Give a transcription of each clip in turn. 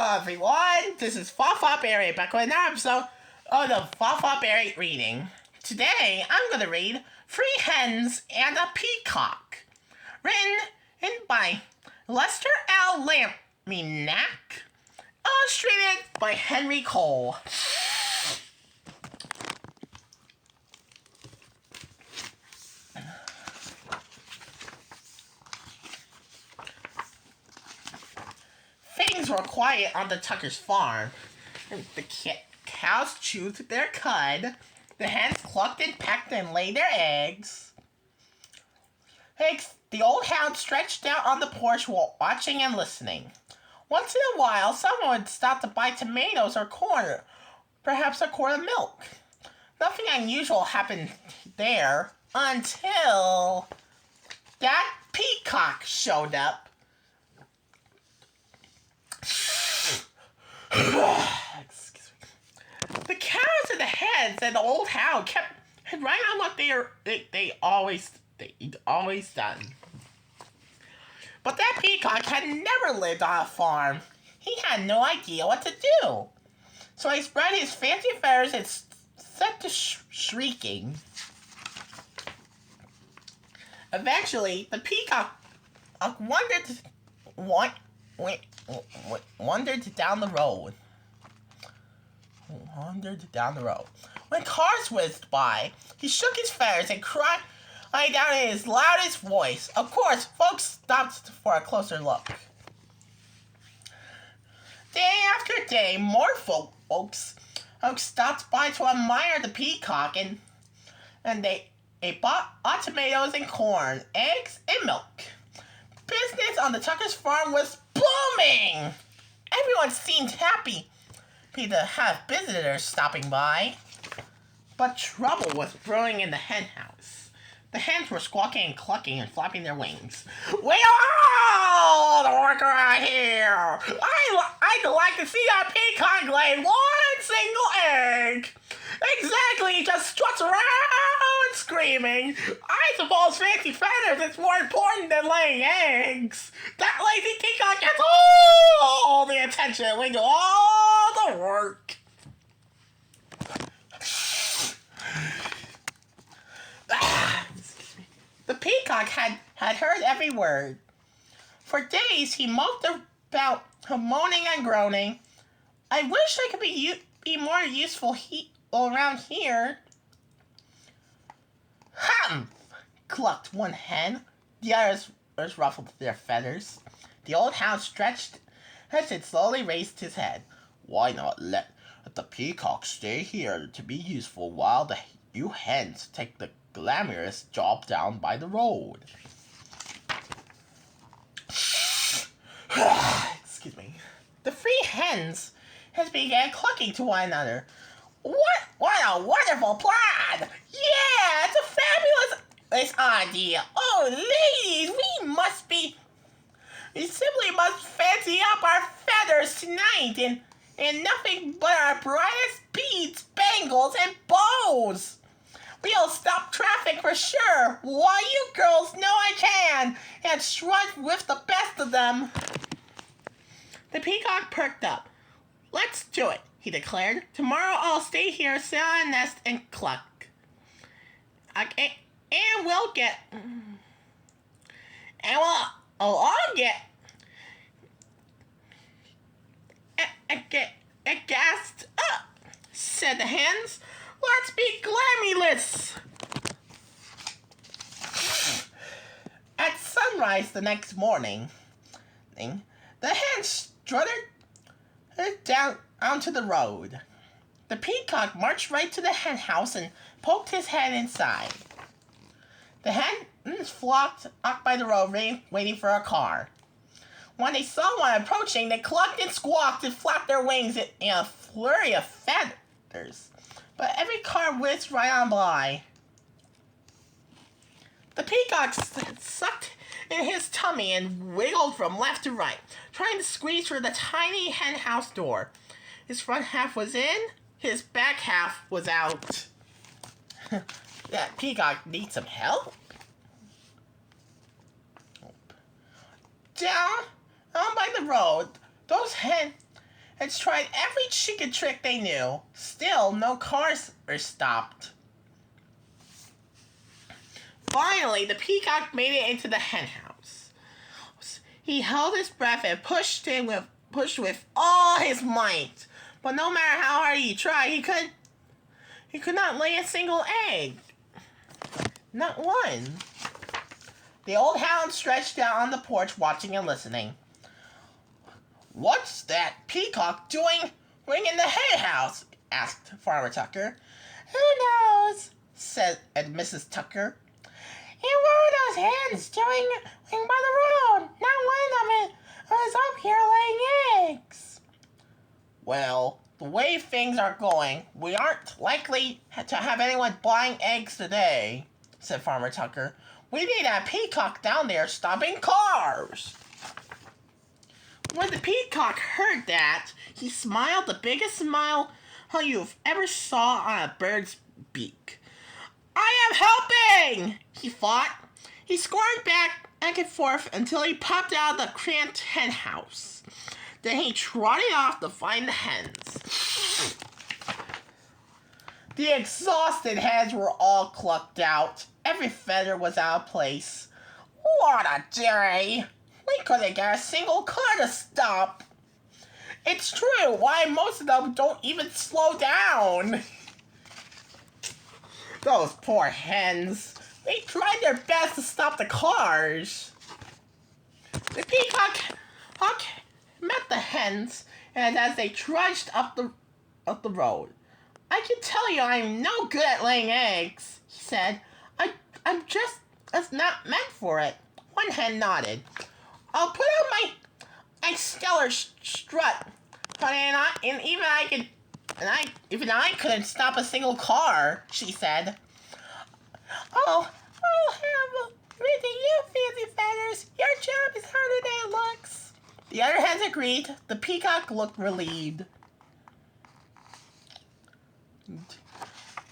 Hello everyone, this is Fafa Berry back with another episode of the Fafa Berry reading. Today I'm going to read 3 Hens and a Peacock, written by Lester L. Laminack, illustrated by Henry Cole. Things were quiet on the Tucker's farm. The cows chewed their cud. The hens clucked and pecked and laid their eggs. The old hound stretched out on the porch while watching and listening. Once in a while, someone would stop to buy tomatoes or corn, or perhaps a quart of milk. Nothing unusual happened there until that Peacock showed up. Excuse me. The cows and the hens and the old hound kept right on what they always done. But that Peacock had never lived on a farm. He had no idea what to do. So he spread his fancy feathers and set to shrieking. Eventually, the Peacock wandered down the road. When cars whizzed by, he shook his feathers and cried out in his loudest voice. Of course, folks stopped for a closer look. Day after day, more folks stopped by to admire the Peacock, and they bought tomatoes and corn, eggs and milk. Business on the Tucker's farm was booming. Everyone seemed happy to have visitors stopping by. But trouble was brewing in the hen house. The hens were squawking and clucking and flapping their wings. We are all the worker out here. I'd like to see our Peacock lay one single egg. Exactly, he just struts around screaming. I suppose fancy feathers is more important than laying eggs. That lazy Peacock gets all the attention. We do all the work. The Peacock had heard every word. For days he moped about, moaning and groaning. I wish I could be more useful around here. Humph! Clucked one hen. The others ruffled their feathers. The old hound stretched and slowly raised his head. Why not let the Peacock stay here to be useful while you hens take the glamorous job down by the road? Excuse me. The 3 hens began clucking to one another. What a wonderful plan! Yeah, it's a fabulous idea. Oh, ladies, we simply must fancy up our feathers tonight and nothing but our brightest beads, bangles, and bows. We'll stop traffic for sure. Why, you girls know I can, and strut with the best of them. The Peacock perked up. Let's do it, he declared. Tomorrow I'll stay here, sit on a nest, and cluck. And we'll get... And we'll all get... gassed up, said the hens. Let's be glamourless. At sunrise the next morning, the hens strutted down onto the road. The Peacock marched right to the hen house and poked his head inside. The hens flocked up by the road, waiting for a car. When they saw one approaching, they clucked and squawked and flapped their wings in a flurry of feathers. But every car whizzed right on by. The Peacock sucked in his tummy and wiggled from left to right, trying to squeeze through the tiny hen house door. His front half was in, his back half was out. That Peacock needs some help? Down by the road, those hens Hens tried every chicken trick they knew. Still, no cars were stopped. Finally, the peacock made it into the hen house. He held his breath and pushed with all his might. But no matter how hard he tried, he could not lay a single egg. Not one. The old hound stretched out on the porch, watching and listening. "What's that peacock doing in the hen house?" asked Farmer Tucker. "Who knows?" said Mrs. Tucker. "And what are those hens doing by the road? Not one of it was up here laying eggs." "Well, the way things are going, we aren't likely to have anyone buying eggs today," said Farmer Tucker. "We need a peacock down there stopping cars." When the peacock heard that, he smiled the biggest smile you've ever saw on a bird's beak. "I am helping!" he thought. He squirmed back and forth until he popped out of the cramped hen house. Then he trotted off to find the hens. The exhausted hens were all clucked out. Every feather was out of place. "What a day! We couldn't get a single car to stop." "It's true. Why, most of them don't even slow down." Those poor hens. They tried their best to stop the cars. The peacock met the hens, and as they trudged up the road, "I can tell you I'm no good at laying eggs," he said. I'm just not meant for it." One hen nodded. "I'll put on my stellar strut, but even I couldn't stop a single car," she said. I'll have with you, fancy feathers. Your job is harder than it looks." The other hens agreed. The peacock looked relieved.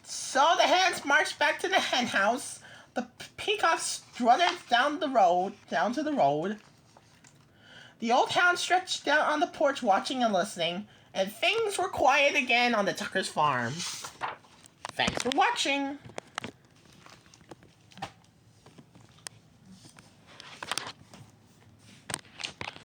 So the hens marched back to the hen house. The peacock strutted down to the road. The old hound stretched out on the porch, watching and listening, and things were quiet again on the Tucker's farm. Thanks for watching.